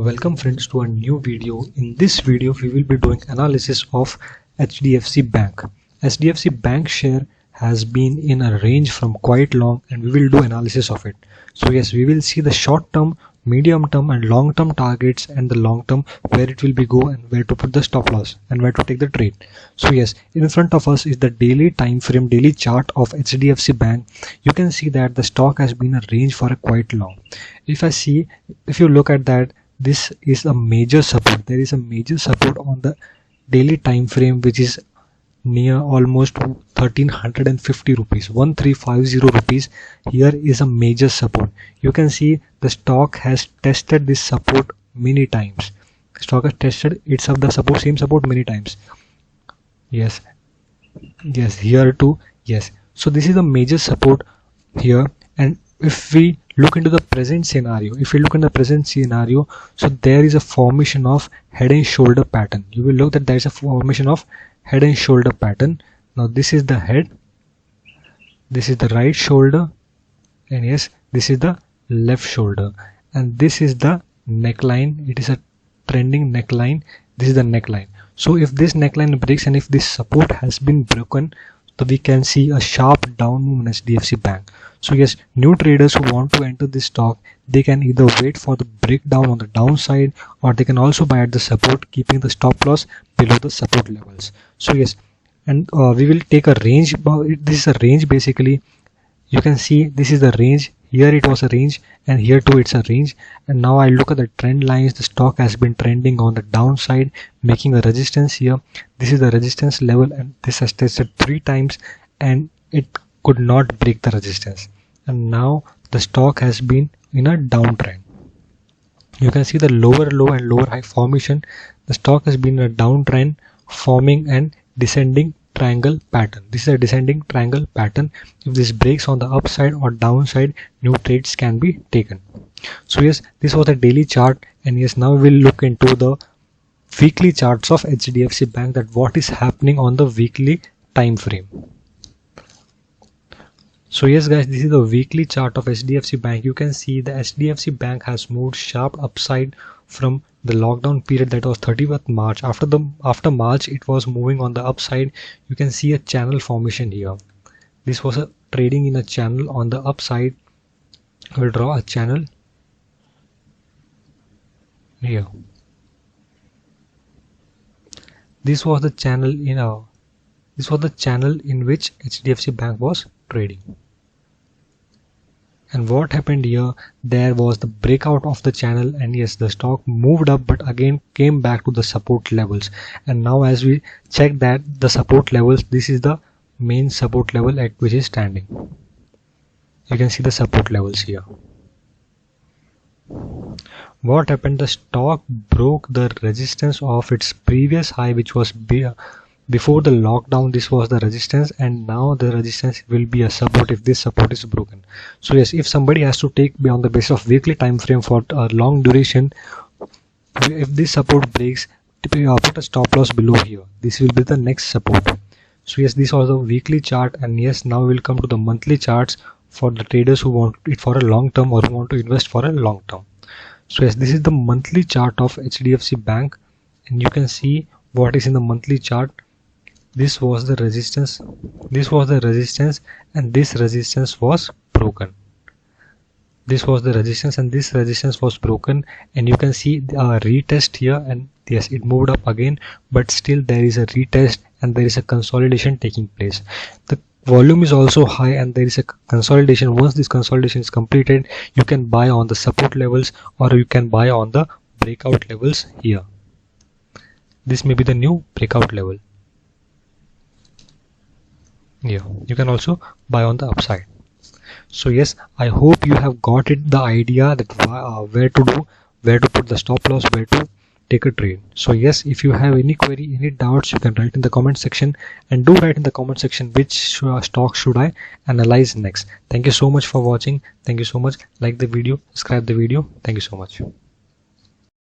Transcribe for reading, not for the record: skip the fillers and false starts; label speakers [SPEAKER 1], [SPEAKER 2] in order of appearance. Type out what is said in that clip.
[SPEAKER 1] Welcome friends to a new video. In this video we will be doing analysis of HDFC Bank. HDFC Bank share has been in a range from quite long and we will do analysis of it. So yes, we will see the short term, medium term and long term targets and the long term where it will be go and where to put the stop loss and where to take the trade. So yes, in front of us is the daily time frame, daily chart of HDFC Bank. You can see that the stock has been a range for a quite long. If you look at that, this is a major support. There is a major support on the daily time frame which is near almost 1350 rupees, 1350 rupees. Here is a major support. You can see the stock has tested this support many times. Stock has tested its of the support, same support many times. Yes, here too. Yes, so this is a major support here. And if we look into the present scenario, so there is a formation of head and shoulder pattern. You will look that there is a formation of head and shoulder pattern. Now this is the head, this is the right shoulder, and yes, this is the left shoulder, and this is the neckline. It is a trending neckline. This is the neckline. So if this neckline breaks and if this support has been broken, so we can see a sharp down move in HDFC Bank. So yes, new traders who want to enter this stock, they can either wait for the breakdown on the downside or they can also buy at the support, keeping the stop loss below the support levels. So yes, and we will take a range. This is a range basically. You can see this is the range. Here it was a range and here too it's a range. And now I look at the trend lines. The stock has been trending on the downside, making a resistance here. This is the resistance level and this has tested 3 times and it could not break the resistance. And now the stock has been in a downtrend. You can see the lower low and lower high formation. The stock has been in a downtrend, forming and descending triangle pattern. This is a descending triangle pattern. If this breaks on the upside or downside, new trades can be taken. So yes, this was the daily chart, and yes, now we'll look into the weekly charts of HDFC Bank, that what is happening on the weekly time frame. So yes guys, this is the weekly chart of HDFC Bank. You can see the HDFC Bank has moved sharp upside from the lockdown period, that was 30th March. After March it was moving on the upside. You can see a channel formation here. This was a trading in a channel on the upside. We'll draw a channel here. This was the channel in which HDFC Bank was trading. And what happened here, there was the breakout of the channel, and yes, the stock moved up but again came back to the support levels. And now as we check that the support levels, this is the main support level at which is standing. You can see the support levels here. What happened, the stock broke the resistance of its previous high, which was before the lockdown. This was the resistance, and now the resistance will be a support if this support is broken. So yes, if somebody has to take on the basis of weekly time frame for a long duration, if this support breaks, put a stop loss below here. This will be the next support. So yes, this was the weekly chart, and yes, now we'll come to the monthly charts for the traders who want it for a long term or who want to invest for a long term. So yes, this is the monthly chart of HDFC Bank, and you can see what is in the monthly chart. This was the resistance, and this resistance was broken. This was the resistance and this resistance was broken, and you can see a retest here, and yes, it moved up again, but still there is a retest and there is a consolidation taking place. The volume is also high and there is a consolidation. Once this consolidation is completed, you can buy on the support levels or you can buy on the breakout levels here. This may be the new breakout level. Yeah, you can also buy on the upside. So yes, I hope you have got it, the idea that where to put the stop loss, where to take a trade. So yes, if you have any query, any doubts, you can write in the comment section, and do write in the comment section which stock should I analyze next. Thank you so much for watching. Thank you so much. Like the video, subscribe the video. Thank you so much.